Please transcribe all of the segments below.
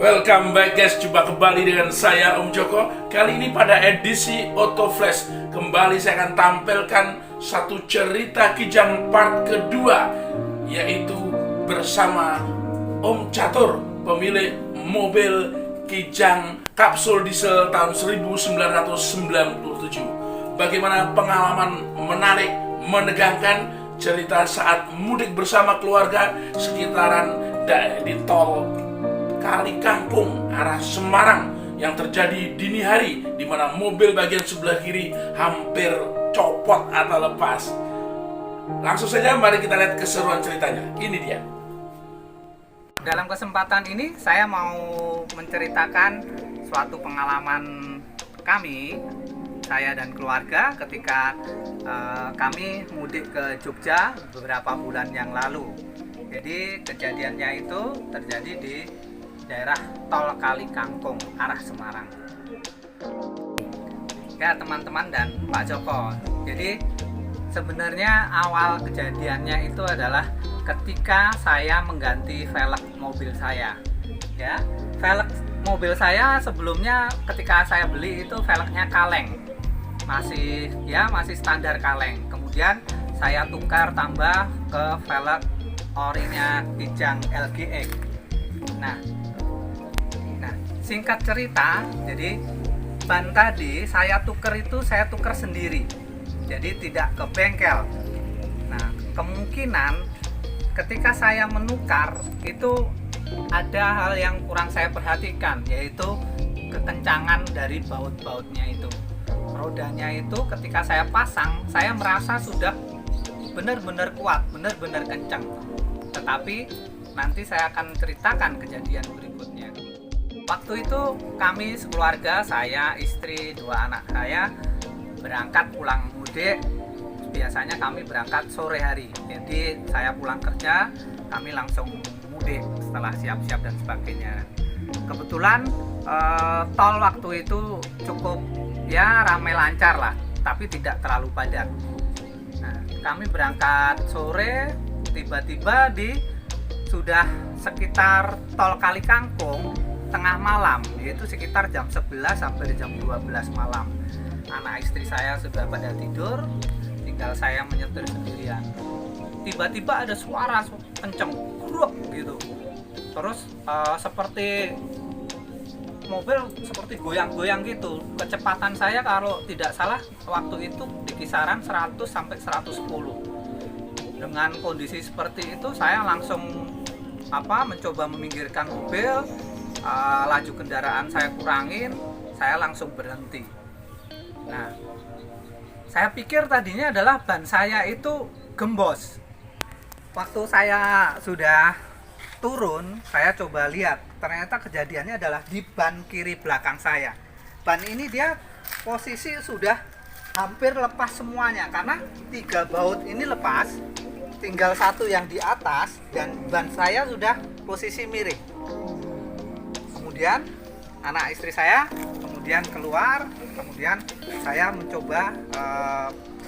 Welcome back guys, jumpa kembali dengan saya Om Joko. Kali ini pada edisi Auto Flash kembali saya akan tampilkan satu cerita Kijang part kedua, yaitu bersama Om Catur, pemilik mobil Kijang kapsul diesel tahun 1997. Bagaimana pengalaman menarik, menegangkan, cerita saat mudik bersama keluarga sekitaran di tol Kali Kangkung arah Semarang yang terjadi dini hari, di mana mobil bagian sebelah kiri hampir copot atau lepas. Langsung saja mari kita lihat keseruan ceritanya. Ini dia. Dalam kesempatan ini saya mau menceritakan suatu pengalaman kami, saya dan keluarga ketika kami mudik ke Jogja beberapa bulan yang lalu. Jadi kejadiannya itu terjadi di daerah tol Kali Kangkung arah Semarang. Ya teman-teman dan Pak Joko, jadi sebenarnya awal kejadiannya itu adalah ketika saya mengganti velg mobil saya. Ya, velg mobil saya sebelumnya ketika saya beli itu velgnya kaleng, masih standar kaleng. Kemudian saya tukar tambah ke velg orinya Kijang LGX. Nah, singkat cerita, jadi ban tadi saya tukar sendiri, jadi tidak ke bengkel. Nah, kemungkinan ketika saya menukar itu ada hal yang kurang saya perhatikan, yaitu kekencangan dari baut-bautnya itu. Rodanya itu ketika saya pasang, saya merasa sudah benar-benar kuat, benar-benar kencang. Tetapi nanti saya akan ceritakan kejadian berikutnya. Waktu itu kami sekeluarga, saya, istri, dua anak saya berangkat pulang mudik. Biasanya kami berangkat sore hari. Jadi saya pulang kerja, kami langsung mudik setelah siap-siap dan sebagainya. Kebetulan tol waktu itu cukup ramai lancar lah, tapi tidak terlalu padat. Nah, kami berangkat sore, tiba-tiba sudah sekitar tol Kali Kangkung tengah malam, yaitu sekitar jam 11 sampai jam 12 malam. Anak istri saya sudah pada tidur, tinggal saya menyetir sendirian. Tiba-tiba ada suara kenceng, gruk gitu. Terus seperti mobil seperti goyang-goyang gitu. Kecepatan saya kalau tidak salah waktu itu di kisaran 100 sampai 110. Dengan kondisi seperti itu saya langsung mencoba meminggirkan mobil, laju kendaraan saya kurangin, saya langsung berhenti. Nah, saya pikir tadinya adalah ban saya itu gembos. Waktu saya sudah turun, saya coba lihat, ternyata kejadiannya adalah di ban kiri belakang saya. Ban ini dia posisi sudah hampir lepas semuanya, karena 3 baut ini lepas, tinggal satu yang di atas, dan ban saya sudah posisi miring. Kemudian anak istri saya kemudian keluar, kemudian saya mencoba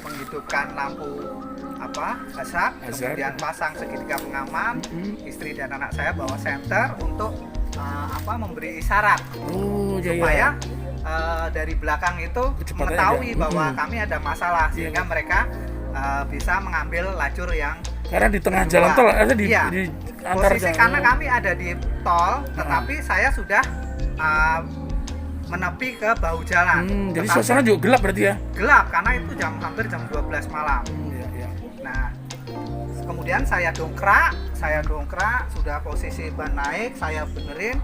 menghidupkan lampu hazard, kemudian pasang segitiga pengaman. Istri dan anak saya bawa senter untuk memberi isyarat supaya dari belakang itu mengetahui bahwa kami ada masalah, sehingga mereka bisa mengambil lajur yang karena di tengah jalan tol ada di antar posisi, karena kami ada di tol, tetapi saya sudah menepi ke bahu jalan. Jadi suasana juga gelap berarti ya? Gelap, karena itu hampir jam 12 malam. Nah, kemudian saya dongkrak, sudah posisi ban naik, saya benerin.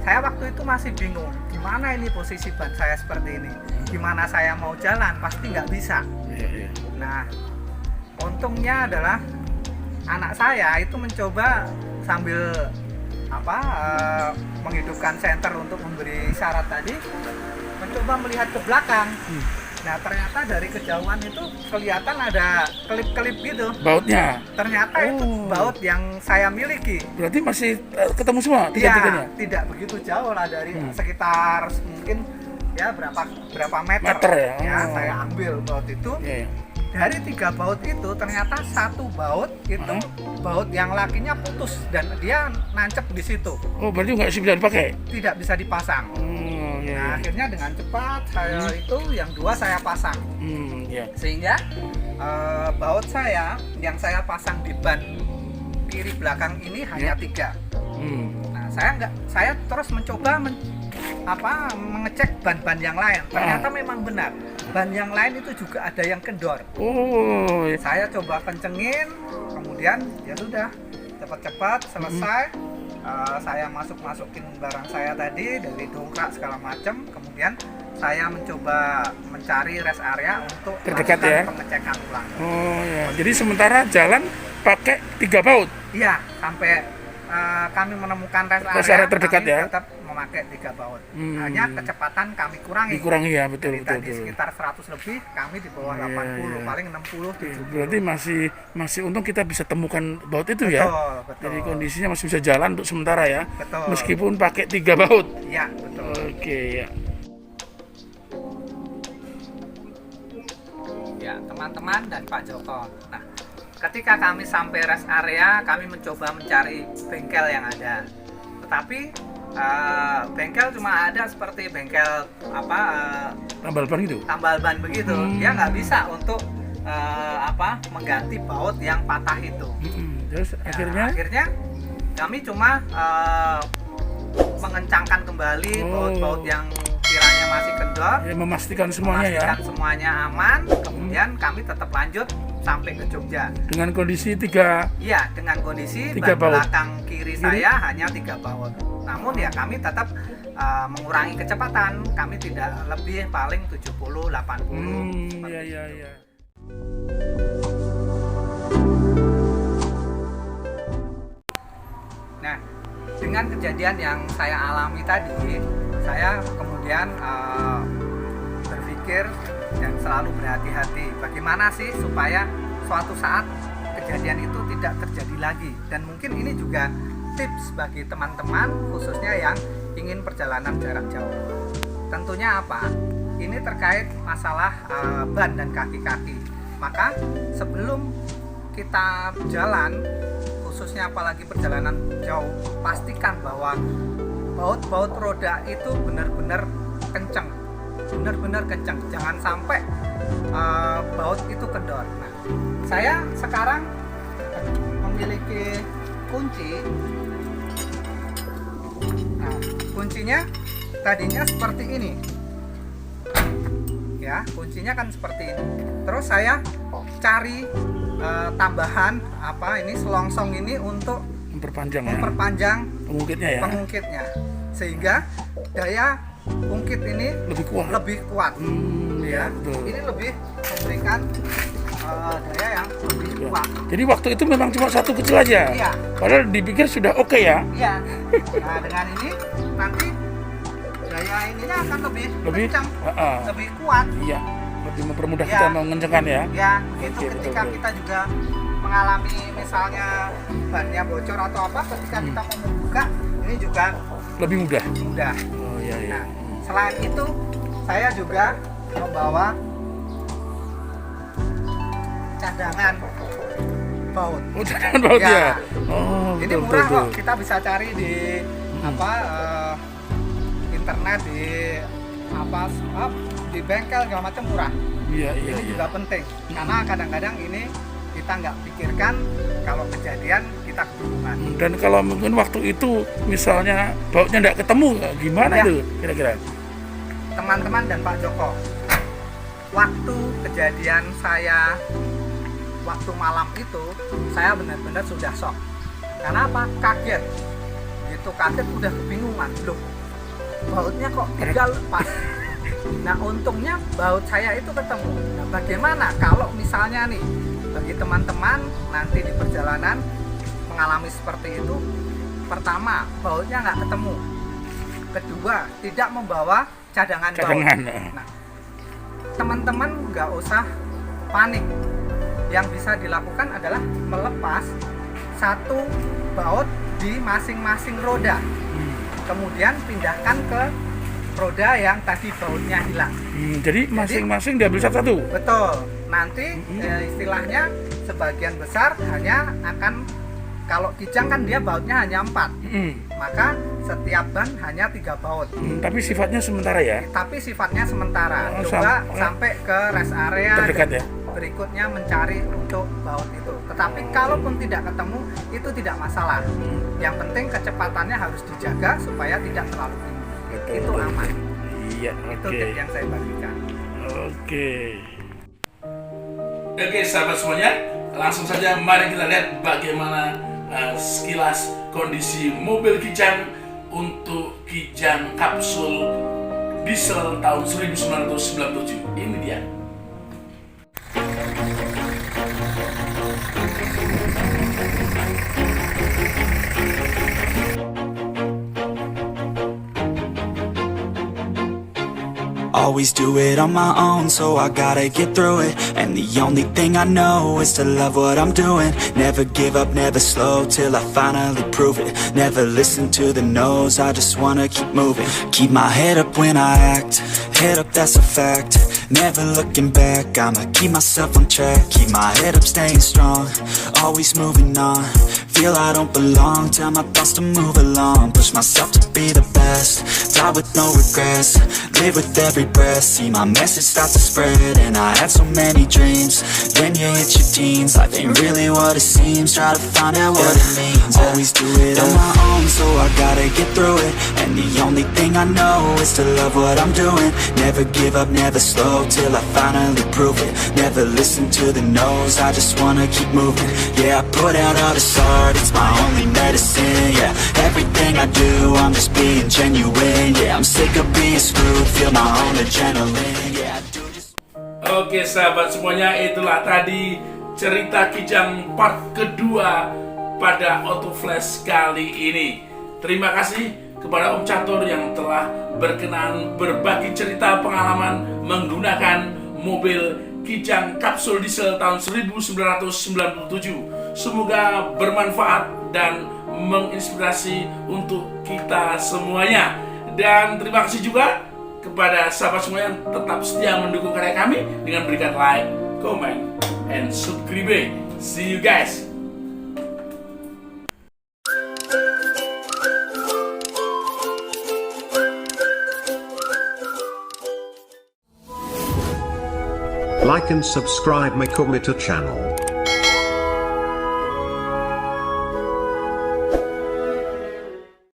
Saya waktu itu masih bingung, gimana ini posisi ban saya seperti ini, gimana saya mau jalan, pasti nggak bisa. Nah, untungnya adalah anak saya itu mencoba sambil menghidupkan senter untuk memberi isyarat tadi, mencoba melihat ke belakang. Nah, ternyata dari kejauhan itu kelihatan ada kelip-kelip gitu bautnya. Ternyata itu baut yang saya miliki. Berarti masih ketemu semua tiga-tiganya? Tidak begitu jauh lah, dari sekitar mungkin berapa meter ya? Saya ambil baut itu. dari 3 baut itu ternyata 1 baut itu baut yang lakinya putus dan dia nancep di situ. Oh, berarti nggak bisa dipakai? Tidak bisa dipasang. Oh, ya. Nah, akhirnya dengan cepat saya itu yang 2 saya pasang. Ya. Sehingga baut saya yang saya pasang di ban kiri belakang ini hanya 3. Nah, saya terus mencoba mengecek ban-ban yang lain. Ternyata memang benar. Ban yang lain itu juga ada yang kendor. Oh, ya. Saya coba kencengin, kemudian ya sudah cepat-cepat selesai. Saya masukin barang saya tadi dari dongkrak segala macam. Kemudian saya mencoba mencari rest area untuk Terdekat melakukan ya? pengecekan ulang. Oh ya. Jadi sementara jalan pakai 3 baut. Iya, sampai kami menemukan rest Rest area area terdekat kami ya? tetap memakai 3 baut. Hanya kecepatan kami kurangi. Dikurangi ya, betul Jadi betul. tadi sekitar 100 lebih, kami di bawah Iya, 80, iya. paling 60, 70. Berarti masih untung kita bisa temukan baut itu ya. Betul. Jadi kondisinya masih bisa jalan untuk sementara ya. Betul. Meskipun pakai 3 baut. Iya, betul. Oke ya. Ya, teman-teman dan Pak Joko. Nah, ketika kami sampai rest area, kami mencoba mencari bengkel yang ada. Tetapi bengkel cuma ada seperti bengkel Tambal ban gitu. tambal ban begitu. Dia nggak bisa untuk mengganti baut yang patah itu. Terus Ya, akhirnya kami cuma mengencangkan kembali baut-baut yang kiranya masih kendor, ya, memastikan semuanya ya. memastikan semuanya aman. Kemudian kami tetap lanjut sampai ke Jogja. Dengan kondisi 3 Iya, dengan kondisi 3 ban baut. belakang kiri saya hanya 3 baut. Namun ya kami tetap mengurangi kecepatan. Kami tidak lebih paling 70-80. Iya iya iya. Nah, dengan kejadian yang saya alami tadi, saya kemudian berpikir dan selalu berhati-hati. Bagaimana sih supaya suatu saat kejadian itu tidak terjadi lagi? Dan mungkin ini juga tips bagi teman-teman, khususnya yang ingin perjalanan jarak jauh. Tentunya apa? Ini terkait masalah ban dan kaki-kaki. Maka sebelum kita jalan, khususnya apalagi perjalanan jauh, pastikan bahwa baut-baut roda itu benar-benar kencang, jangan sampai baut itu kendor. Nah, saya sekarang memiliki kunci. Nah, kuncinya tadinya seperti ini ya, kuncinya kan seperti ini. Terus saya cari tambahan selongsong ini untuk memperpanjang pengungkitnya ya. Sehingga daya ungkit ini lebih kuat. Ya, betul. Ini lebih memberikan daya yang lebih kuat. Jadi waktu itu memang cuma satu kecil aja. Iya. Padahal dipikir sudah oke ya. Iya. Nah, dengan ini nanti daya ininya akan lebih kencang, lebih kuat. Iya. Lebih mempermudah Ya. kita mengencangkan ya. Ya, itu Oke, ketika betul. kita juga mengalami misalnya bannya bocor atau apa, ketika kita mau membuka ini juga Lebih mudah. mudah. Oh iya iya. Nah, selain itu saya juga membawa cadangan baut. Oh, cadangan baut Ya. ya. Oh, Ini betul, murah betul, kok, kita bisa cari di internet, di bengkel segala macam murah. Iya iya Ini iya. juga penting karena kadang-kadang ini kita nggak pikirkan kalau kejadian kita kebingungan. Dan kalau mungkin waktu itu misalnya bautnya nggak ketemu, gimana Ya. itu kira-kira? Teman-teman dan Pak Joko, waktu kejadian saya waktu malam itu saya benar-benar sudah shock. Karena apa? Kaget. Gitu kaget, udah kebingungan. Loh, bautnya kok tinggal lepas. Nah, untungnya baut saya itu ketemu. Nah, bagaimana kalau misalnya nih bagi teman-teman nanti di perjalanan mengalami seperti itu? Pertama, bautnya nggak ketemu. Kedua, tidak membawa cadangan baut. Nah, teman-teman nggak usah panik. Yang bisa dilakukan adalah melepas satu baut di masing-masing roda. Kemudian pindahkan ke roda yang tadi bautnya hilang. Jadi masing-masing diambil satu-satu. Betul. nanti istilahnya sebagian besar hanya akan, kalau Kijang kan dia bautnya hanya 4, maka setiap ban hanya 3 baut. Tapi sifatnya sementara ya? Tapi sifatnya sementara. Oh, Coba sampai ke rest area terdekat ya? berikutnya mencari untuk baut itu. Tetapi kalaupun tidak ketemu, itu tidak masalah. Yang penting kecepatannya harus dijaga supaya tidak terlalu tinggi. Betul, Itu betul. aman. Iya, Itu tip yang saya bagikan. Oke, sahabat semuanya, langsung saja mari kita lihat bagaimana sekilas kondisi mobil Kijang untuk Kijang kapsul diesel tahun 1997. Ini dia. Always do it on my own, so I gotta get through it. And the only thing I know is to love what I'm doing. Never give up, never slow, till I finally prove it. Never listen to the no's, I just wanna keep moving. Keep my head up when I act, head up, that's a fact. Never looking back, I'ma keep myself on track. Keep my head up, staying strong, always moving on. Feel I don't belong, tell my thoughts to move along. Push myself to be the best, die with no regrets. Live with every breath, see my message start to spread. And I had so many dreams, then you hit your teens. Life ain't really what it seems, try to find out what it means. Always do it on my own, so I gotta get through it. And the only thing I know is to love what I'm doing. Never give up, never slow, till I finally prove it. Never listen to the no's, I just wanna keep moving. Yeah, I put out all this art, it's my only medicine. Yeah, everything I do, I'm just being genuine. Yeah, I'm sick of being screwed, feel my own adrenaline. Yeah, I do just... Oke sahabat semuanya, itulah tadi cerita Kijang part kedua pada Autoflash kali ini. Terima kasih kepada Om Catur yang telah berkenan berbagi cerita pengalaman menggunakan mobil Kijang kapsul diesel tahun 1997. Semoga bermanfaat dan menginspirasi untuk kita semuanya. Dan terima kasih juga kepada sahabat semua yang tetap setia mendukung karya kami dengan berikan like, comment, and subscribe. See you guys. Like and subscribe my Kumita channel.